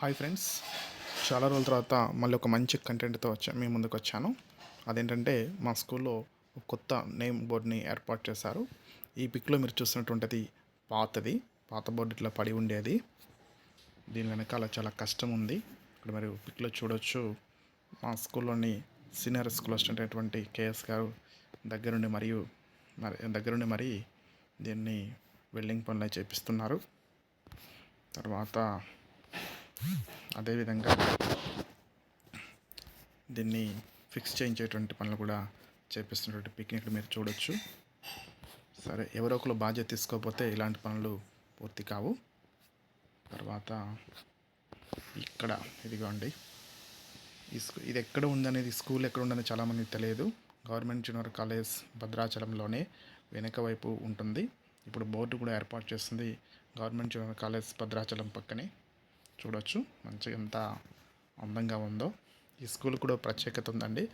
Hi friends, చాలా రోజుల తర్వాత మళ్ళీ ఒక మంచి కంటెంట్తో మీ ముందుకు వచ్చాను. అదేంటంటే మా స్కూల్లో ఒక కొత్త నేమ్ బోర్డ్ని ఏర్పాటు చేశారు. ఈ పిక్లో మీరు చూస్తున్నటువంటిది పాత బోర్డు ఇట్లా పడి ఉండేది. దీని వెనకాల చాలా కష్టం ఉంది. ఇక్కడ మీరు పిక్లో చూడొచ్చు. మా స్కూల్లోని సీనియర్ స్కూల్ అసిస్టెంట్ అయినటువంటి కేఎస్ గారు దగ్గరుండి మరి దీన్ని వెల్డింగ్ పనులు చేపిస్తున్నారు. తర్వాత అదేవిధంగా దీన్ని ఫిక్స్ చేయించేటువంటి పనులు కూడా చేపిస్తున్నటువంటి పిక్నిక్ మీరు చూడొచ్చు. సరే, ఎవరో ఒకరు బాధ్యత తీసుకోకపోతే ఇలాంటి పనులు పూర్తి కావు. తర్వాత ఇక్కడ ఇదిగోండి, ఇది ఎక్కడ ఉందనేది, స్కూల్ ఎక్కడ ఉందనేది చాలామందికి తెలియదు. గవర్నమెంట్ జూనియర్ కాలేజ్ భద్రాచలంలోనే వెనక వైపు ఉంటుంది. ఇప్పుడు బోర్డు కూడా ఏర్పాటు చేస్తుంది. గవర్నమెంట్ జూనియర్ కాలేజ్ భద్రాచలం పక్కనే చూడొచ్చు. మంచిగా ఎంత అందంగా ఉందో. ఈ స్కూల్ కూడా ప్రత్యేకత ఉందండి.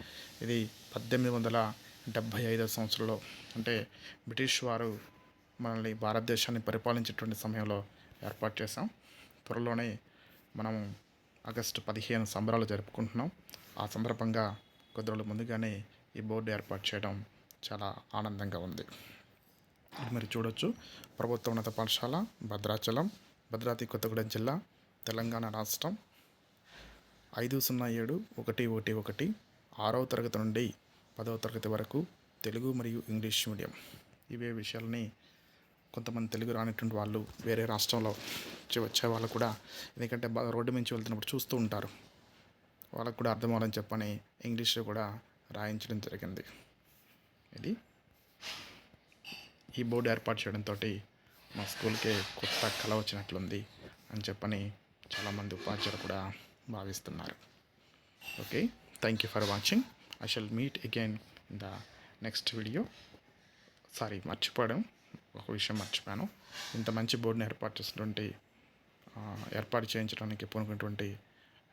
ఇది 1875 సంవత్సరంలో, అంటే బ్రిటిష్ వారు మనల్ని భారతదేశాన్ని పరిపాలించేటువంటి సమయంలో ఏర్పాటు చేశాం. త్వరలోనే మనం ఆగస్టు 15 సంబరాలు జరుపుకుంటున్నాం. ఆ సందర్భంగా కొద్ది రోజుల ముందుగానే ఈ బోర్డు ఏర్పాటు చేయడం చాలా ఆనందంగా ఉంది. ఇది మీరు చూడొచ్చు. ప్రభుత్వ ఉన్నత పాఠశాల భద్రాచలం, భద్రాద్రి కొత్తగూడెం జిల్లా, తెలంగాణ రాష్ట్రం. 507111 6వ తరగతి నుండి 10వ తరగతి వరకు తెలుగు మరియు ఇంగ్లీష్ మీడియం. ఇవే విషయాలని కొంతమంది తెలుగు రానిటువంటి వాళ్ళు వేరే రాష్ట్రంలో వచ్చే వాళ్ళు కూడా, ఎందుకంటే రోడ్డు నుంచి వెళ్తున్నప్పుడు చూస్తూ ఉంటారు, వాళ్ళకు కూడా అర్థం అవ్వాలని చెప్పని ఇంగ్లీష్లో కూడా రాయించడం జరిగింది. ఇది ఈ బోర్డు ఏర్పాటు చేయడంతో మా స్కూల్కే కొత్త కళ వచ్చినట్లుంది అని చెప్పని చాలామంది ఉపాధ్యాయులు కూడా భావిస్తున్నారు. Okay, thank you for watching. I shall meet again in the next video. ఒక విషయం మర్చిపోయాను. ఇంత మంచి బోర్డుని ఏర్పాటు చేయించడానికి పూనుకున్నటువంటి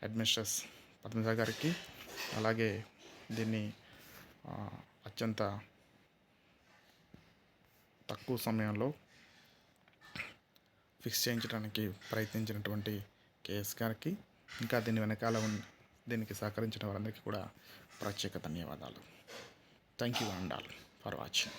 అడ్మినిస్ట్రేటర్స్ పద్మజ గారికి, అలాగే దీన్ని అత్యంత తక్కువ సమయంలో ఫిక్స్ చేయించడానికి ప్రయత్నించినటువంటి కేఎస్ గారికి, ఇంకా దీని వెనకాల దీనికి సహకరించిన వారందరికీ కూడా ప్రత్యేక ధన్యవాదాలు. Thank you and all for watching.